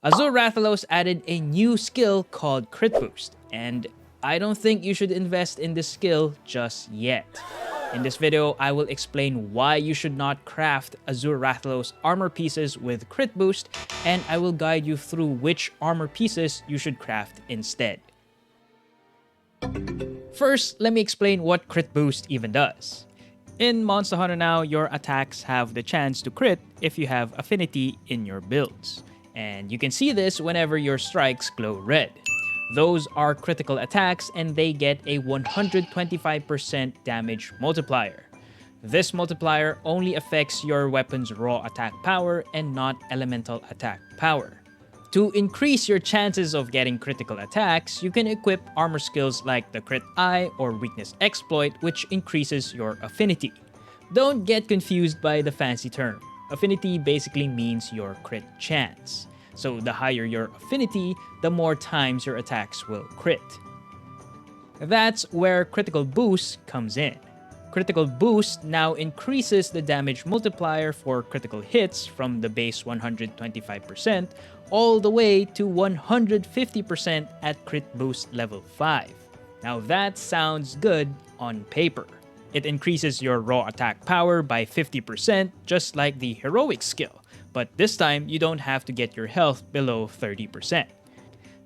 Azure Rathalos added a new skill called Crit Boost, and I don't think you should invest in this skill just yet. In this video, I will explain why you should not craft Azure Rathalos armor pieces with Crit Boost, and I will guide you through which armor pieces you should craft instead. First, let me explain what Crit Boost even does. In Monster Hunter Now, your attacks have the chance to crit if you have affinity in your builds. And you can see this whenever your strikes glow red. Those are critical attacks and they get a 125% damage multiplier. This multiplier only affects your weapon's raw attack power and not elemental attack power. To increase your chances of getting critical attacks, you can equip armor skills like the Crit Eye or Weakness Exploit, which increases your affinity. Don't get confused by the fancy term. Affinity basically means your crit chance. So the higher your affinity, the more times your attacks will crit. That's where Critical Boost comes in. Critical Boost now increases the damage multiplier for critical hits from the base 125% all the way to 150% at Crit Boost level 5. Now that sounds good on paper. It increases your raw attack power by 50% just like the heroic skill, but this time you don't have to get your health below 30%.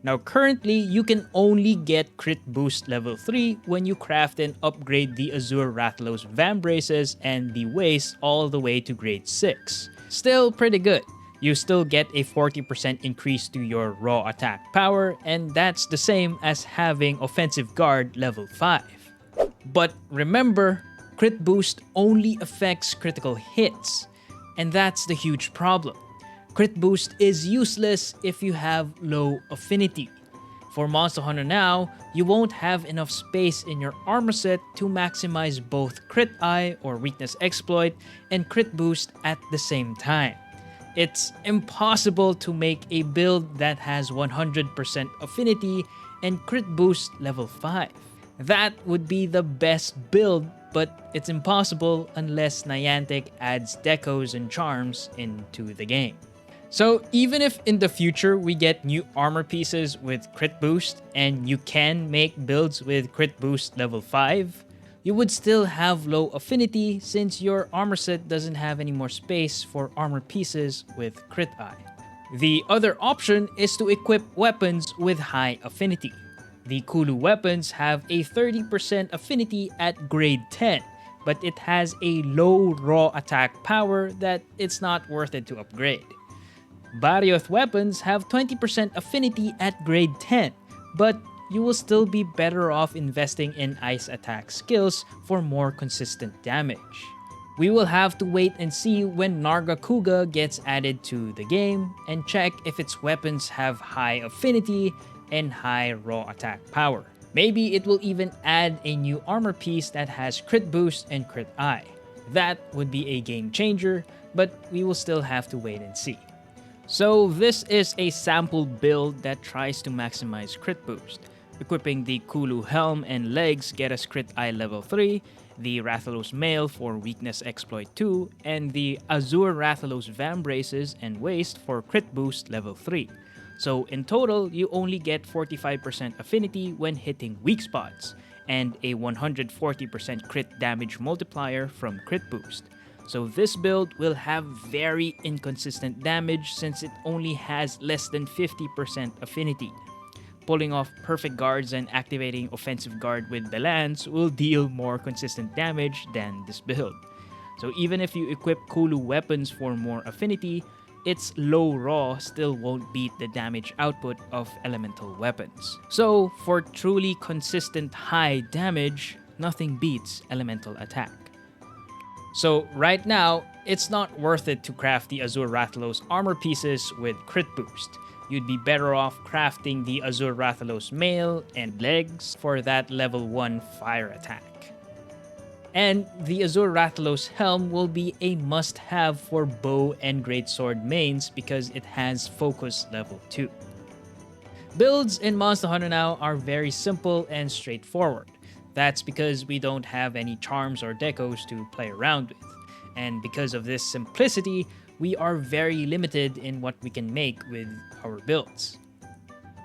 Now currently, you can only get Crit Boost level 3 when you craft and upgrade the Azure Rathalos Vambraces and the Waste all the way to grade 6. Still pretty good. You still get a 40% increase to your raw attack power, and that's the same as having Offensive Guard level 5. But remember, Crit Boost only affects critical hits, and that's the huge problem. Crit Boost is useless if you have low affinity. For Monster Hunter Now, you won't have enough space in your armor set to maximize both Crit Eye or Weakness Exploit and Crit Boost at the same time. It's impossible to make a build that has 100% affinity and Crit Boost level 5. That would be the best build, but it's impossible unless Niantic adds decos and charms into the game. So even if in the future we get new armor pieces with Crit Boost and you can make builds with Crit Boost level 5, you would still have low affinity since your armor set doesn't have any more space for armor pieces with Crit Eye. The other option is to equip weapons with high affinity. The Kulu weapons have a 30% affinity at grade 10, but it has a low raw attack power that it's not worth it to upgrade. Barioth weapons have 20% affinity at grade 10, but you will still be better off investing in ice attack skills for more consistent damage. We will have to wait and see when Nargacuga gets added to the game and check if its weapons have high affinity and high raw attack power. Maybe it will even add a new armor piece that has Crit Boost and Crit Eye. That would be a game changer, but we will still have to wait and see. So this is a sample build that tries to maximize Crit Boost. Equipping the Kulu Helm and Legs get us Crit Eye level 3, the Rathalos Mail for Weakness Exploit 2, and the Azure Rathalos Vambraces and Waste for Crit Boost level 3. So in total, you only get 45% affinity when hitting weak spots, and a 140% crit damage multiplier from Crit Boost. So this build will have very inconsistent damage since it only has less than 50% affinity. Pulling off perfect guards and activating offensive guard with the lance will deal more consistent damage than this build. So even if you equip Kulu weapons for more affinity, its low raw still won't beat the damage output of elemental weapons. So for truly consistent high damage, nothing beats elemental attack. So right now, it's not worth it to craft the Azure Rathalos armor pieces with Crit Boost. You'd be better off crafting the Azure Rathalos Mail and Legs for that level 1 fire attack. And the Azure Rathalos Helm will be a must-have for bow and greatsword mains because it has focus level 2. Builds in Monster Hunter Now are very simple and straightforward. That's because we don't have any charms or decos to play around with. And because of this simplicity, we are very limited in what we can make with our builds.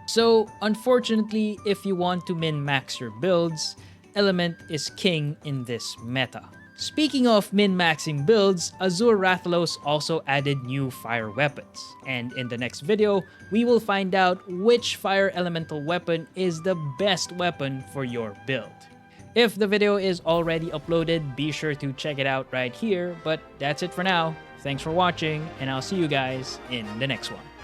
So, unfortunately, if you want to min-max your builds, Element is king in this meta. Speaking of min-maxing builds, Azure Rathalos also added new fire weapons, and in the next video, we will find out which fire elemental weapon is the best weapon for your build. If the video is already uploaded, be sure to check it out right here, but that's it for now. Thanks for watching, and I'll see you guys in the next one.